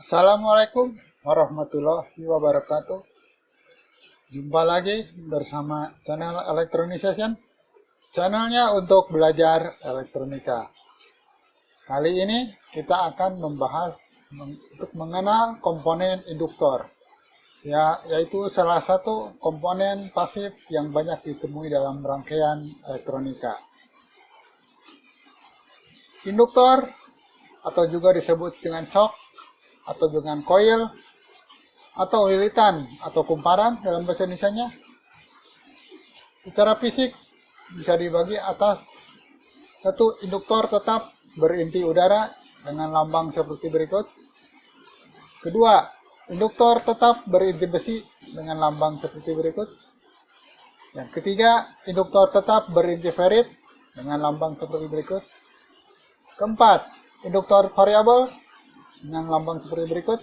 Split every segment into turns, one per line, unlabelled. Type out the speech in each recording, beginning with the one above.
Assalamualaikum warahmatullahi wabarakatuh. Jumpa lagi bersama channel Electronisation, channelnya untuk belajar elektronika. Kali ini kita akan membahas untuk mengenal komponen induktor, yaitu salah satu komponen pasif yang banyak ditemui dalam rangkaian elektronika. Induktor atau juga disebut dengan shock atau dengan coil atau lilitan atau kumparan dalam bahasa Indonesianya, secara fisik bisa dibagi atas satu induktor tetap berinti udara dengan lambang seperti berikut. Kedua, induktor tetap berinti besi dengan lambang seperti berikut. Yang ketiga, induktor tetap berinti ferrit dengan lambang seperti berikut. Keempat, induktor variabel dengan lambang seperti berikut.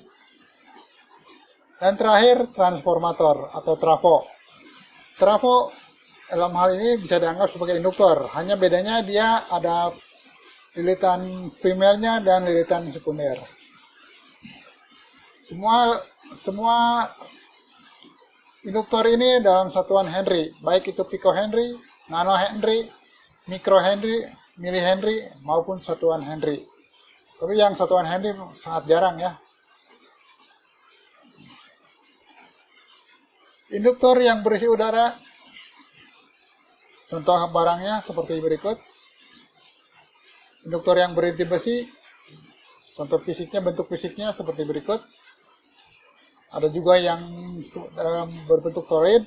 Dan terakhir, transformator atau trafo. Trafo dalam hal ini bisa dianggap sebagai induktor, hanya bedanya dia ada lilitan primernya dan lilitan sekunder. Semua induktor ini dalam satuan Henry, baik itu picohenry, nanohenry, microhenry, milihenry maupun satuan Henry. Tapi yang satuan Henry sangat jarang ya. Induktor yang berisi udara, contoh barangnya seperti berikut. Induktor yang berinti besi, contoh fisiknya, bentuk fisiknya seperti berikut. Ada juga yang berbentuk toroid.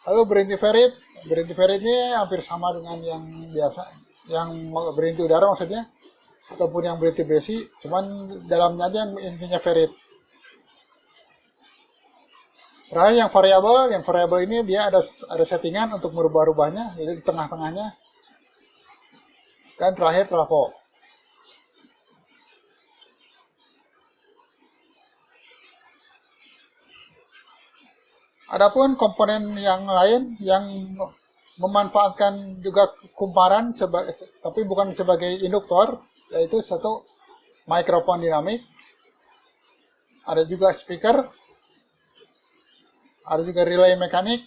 Lalu berinti ferrit. Berinti ferrit ini hampir sama dengan yang biasa, yang berinti udara maksudnya, ataupun yang berinti besi, cuman dalamnya aja yang intinya ferrit. Terakhir yang variabel ini dia ada settingan untuk merubah-rubahnya, jadi di tengah-tengahnya. Dan terakhir trafo. Adapun komponen yang lain yang memanfaatkan juga kumparan tapi bukan sebagai induktor, yaitu satu mikrofon dinamik, ada juga speaker, ada juga relay mekanik,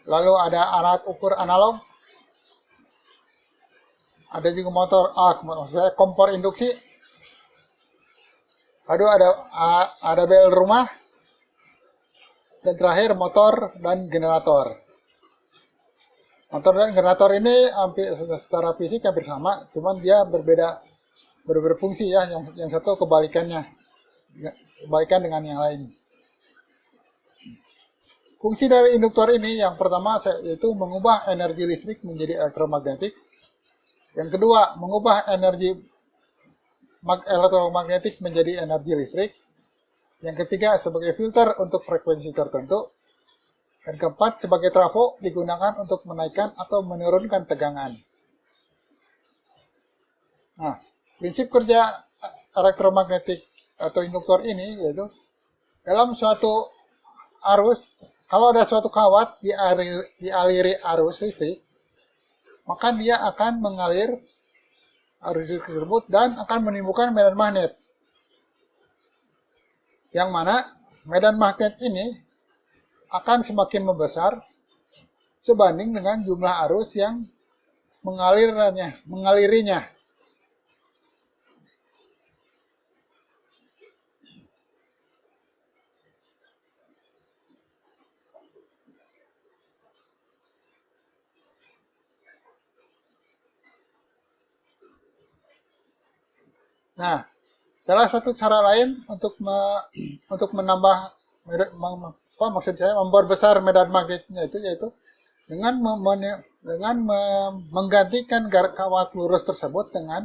lalu ada alat ukur analog, ada juga maksudnya kompor induksi, lalu ada bel rumah, dan terakhir motor dan generator. Motor dan generator ini hampir secara fisik hampir sama, cuman dia berbeda fungsi ya. Yang satu kebalikan dengan yang lain. Fungsi dari induktor ini yang pertama yaitu mengubah energi listrik menjadi elektromagnetik. Yang kedua, mengubah energi elektromagnetik menjadi energi listrik. Yang ketiga, sebagai filter untuk frekuensi tertentu. Dan keempat, sebagai trafo digunakan untuk menaikkan atau menurunkan tegangan. Nah, prinsip kerja elektromagnetik atau induktor ini yaitu dalam suatu arus, kalau ada suatu kawat dialiri arus listrik, maka dia akan mengalir arus listrik tersebut dan akan menimbulkan medan magnet. Yang mana medan magnet ini akan semakin membesar sebanding dengan jumlah arus yang mengalirinya. Nah, salah satu cara lain untuk menambah memperbesar medan magnetnya itu yaitu dengan menggantikan kawat lurus tersebut dengan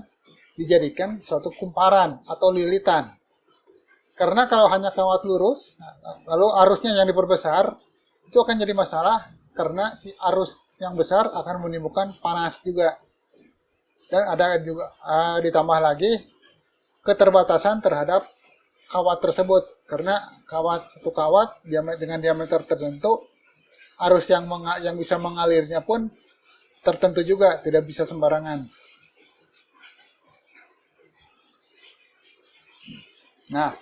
dijadikan suatu kumparan atau lilitan. Karena kalau hanya kawat lurus, lalu arusnya yang diperbesar, itu akan jadi masalah karena si arus yang besar akan menimbulkan panas juga. Dan ada juga ditambah lagi keterbatasan terhadap kawat tersebut, karena satu kawat dengan diameter tertentu, arus yang bisa mengalirnya pun tertentu juga, tidak bisa sembarangan. Nah,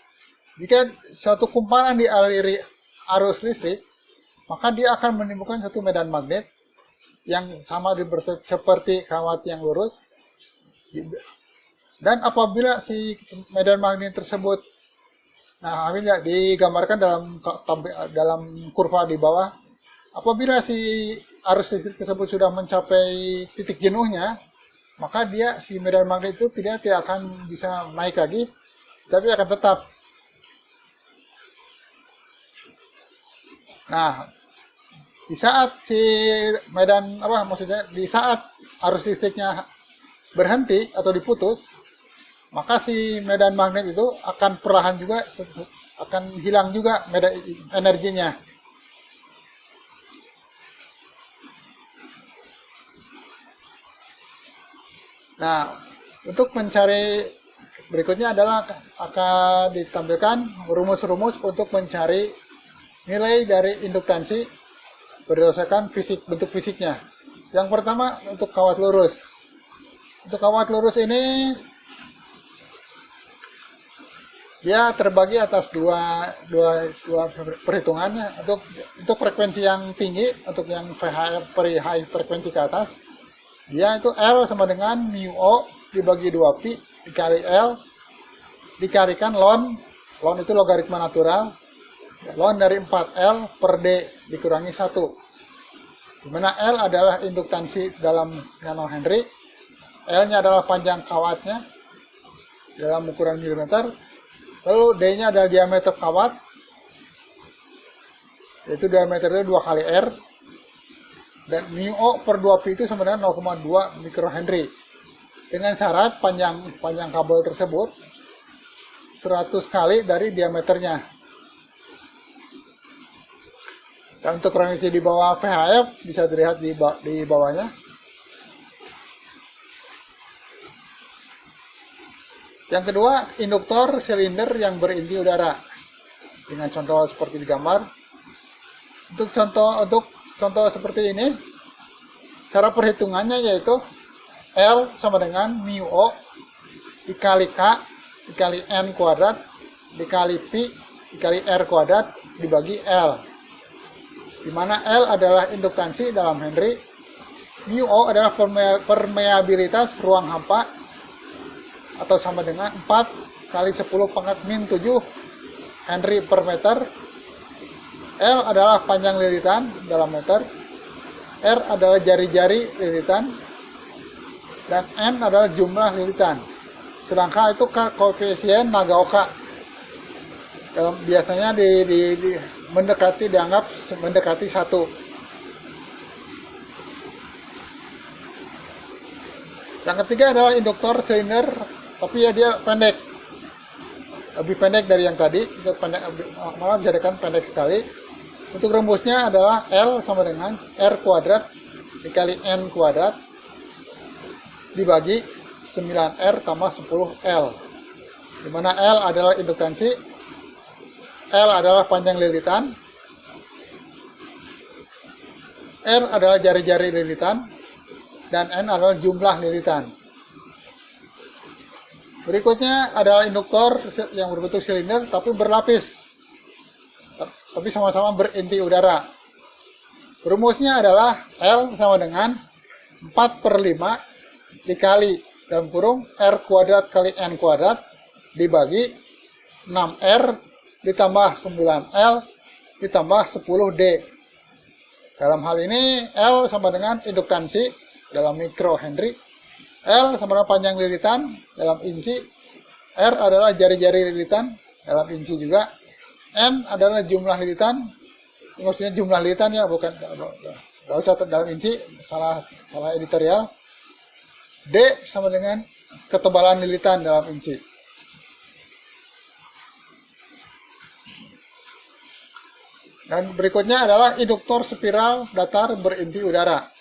jika suatu kumparan dialiri arus listrik, maka dia akan menimbulkan satu medan magnet yang sama seperti kawat yang lurus. Dan apabila si medan magnet tersebut, nah ini digambarkan dalam kurva di bawah, apabila si arus listrik tersebut sudah mencapai titik jenuhnya, maka si medan magnet itu tidak akan bisa naik lagi, tapi akan tetap. Nah, di saat di saat arus listriknya berhenti atau diputus, maka si medan magnet itu akan perlahan juga akan hilang juga energinya. Nah, untuk mencari berikutnya adalah akan ditampilkan rumus-rumus untuk mencari nilai dari induktansi berdasarkan bentuk fisiknya. Yang pertama untuk kawat lurus. Untuk kawat lurus ini dia terbagi atas dua perhitungannya. Untuk frekuensi yang tinggi, untuk yang very high frekuensi ke atas, dia itu L sama dengan mu O dibagi 2pi dikali L dikalikan ln. Ln itu logaritma natural. Ln dari 4L per D dikurangi 1. Di mana L adalah induktansi dalam nanohenry, L-nya adalah panjang kawatnya dalam ukuran milimeter, lalu D-nya adalah diameter kawat, yaitu diameternya 2 kali R, dan mu O per 2pi itu sama dengan 0,2 mikrohenry. Dengan syarat panjang kabel tersebut 100 kali dari diameternya. Dan untuk frekuensi di bawah VHF bisa dilihat di bawahnya. Yang kedua, induktor silinder yang berinti udara. Dengan contoh seperti di gambar. Untuk contoh seperti ini, cara perhitungannya yaitu L sama dengan mu O dikali K dikali N kuadrat dikali Pi dikali R kuadrat dibagi L. Di mana L adalah induktansi dalam Henry, mu O adalah permeabilitas ruang hampa atau sama dengan 4 kali 10 pangkat min 7 Henry per meter. L adalah panjang lilitan dalam meter, R adalah jari-jari lilitan, dan N adalah jumlah lilitan. Sedangkan itu koefisien Nagaoka. Biasanya dianggap mendekati 1. Yang ketiga adalah induktor silinder, tapi ya dia pendek, lebih pendek dari yang tadi, malah bisa dikatakan pendek sekali. Untuk rumusnya adalah L sama dengan R kuadrat dikali N kuadrat dibagi 9R tambah 10L, di mana L adalah induktansi, L adalah panjang lilitan, R adalah jari-jari lilitan, dan N adalah jumlah lilitan. Berikutnya adalah induktor yang berbentuk silinder tapi berlapis, tapi sama-sama berinti udara. Rumusnya adalah L sama dengan 4/5 dikali dalam kurung R kuadrat kali N kuadrat dibagi 6R ditambah 9L ditambah 10D. Dalam hal ini L sama dengan induktansi dalam mikrohenry, L sama dengan panjang lilitan dalam inci, R adalah jari-jari lilitan dalam inci juga, N adalah jumlah lilitan, maksudnya jumlah lilitan ya, bukan, nggak usah dalam inci, salah editorial. D sama dengan ketebalan lilitan dalam inci. Dan berikutnya adalah induktor spiral datar berinti udara.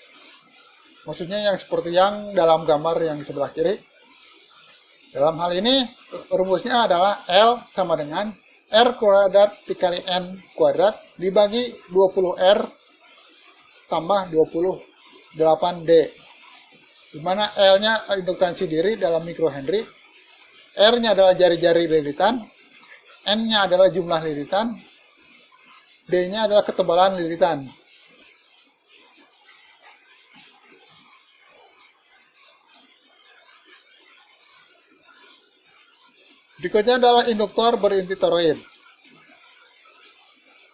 Maksudnya yang seperti yang dalam gambar yang di sebelah kiri. Dalam hal ini rumusnya adalah L sama dengan R kuadrat dikali N kuadrat dibagi 20R tambah 28D. Di mana L-nya induktansi diri dalam mikrohenry, R-nya adalah jari-jari lilitan, N-nya adalah jumlah lilitan, D-nya adalah ketebalan lilitan. Berikutnya adalah induktor berinti toroid.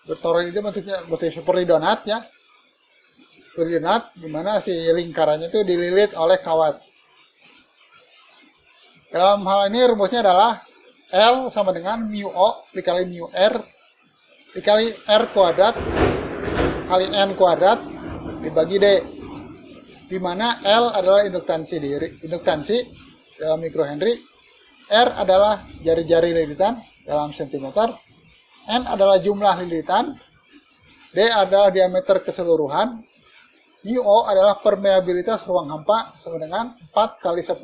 Toroid itu bentuknya seperti donat ya. Seperti donat, di mana si lingkarannya itu dililit oleh kawat. Dalam hal ini rumusnya adalah L sama dengan mu O dikali mu R dikali R kuadrat kali N kuadrat dibagi D, di mana L adalah induktansi dalam mikrohenry, R adalah jari-jari lilitan dalam sentimeter, N adalah jumlah lilitan, D adalah diameter keseluruhan, mu O adalah permeabilitas ruang hampa sama dengan 4 kali 10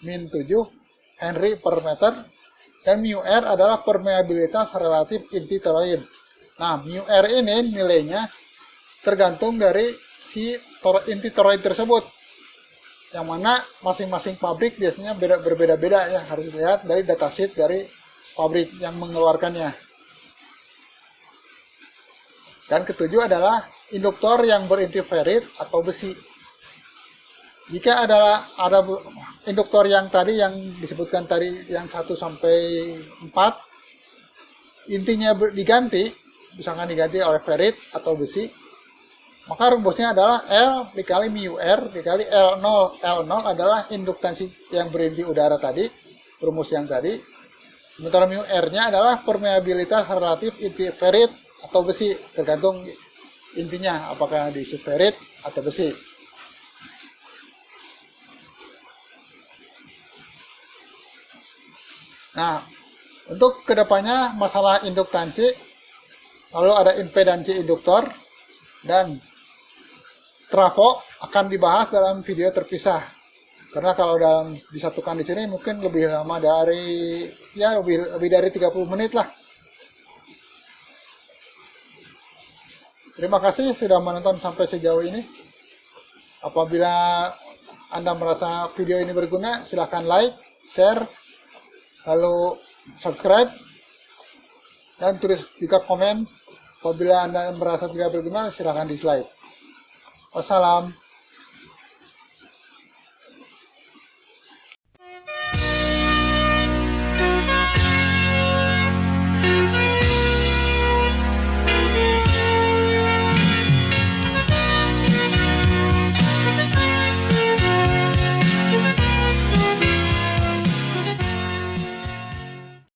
min 7 Henry per meter, dan mu R adalah permeabilitas relatif inti toroid. Nah, mu R ini nilainya tergantung dari si inti toroid tersebut, yang mana masing-masing pabrik biasanya berbeda-beda ya, harus dilihat dari datasheet dari pabrik yang mengeluarkannya. Dan ketujuh adalah induktor yang berinti ferrit atau besi. Jika ada induktor yang tadi yang disebutkan tadi yang 1 sampai 4 intinya diganti, misalkan diganti oleh ferrit atau besi, maka rumusnya adalah L dikali mu R dikali L0. L0 adalah induktansi yang berinti udara tadi, rumus yang tadi. Sementara mu R-nya adalah permeabilitas relatif inti ferrit atau besi, tergantung intinya apakah diisi ferrit atau besi. Nah, untuk kedepannya masalah induktansi, lalu ada impedansi induktor, dan trafo akan dibahas dalam video terpisah. Karena kalau disatukan di sini mungkin lebih lama dari, ya lebih dari 30 menit lah. Terima kasih sudah menonton sampai sejauh ini. Apabila Anda merasa video ini berguna, silahkan like, share, lalu subscribe, dan tulis juga komen. Apabila Anda merasa tidak berguna, silahkan dislike. Wassalam.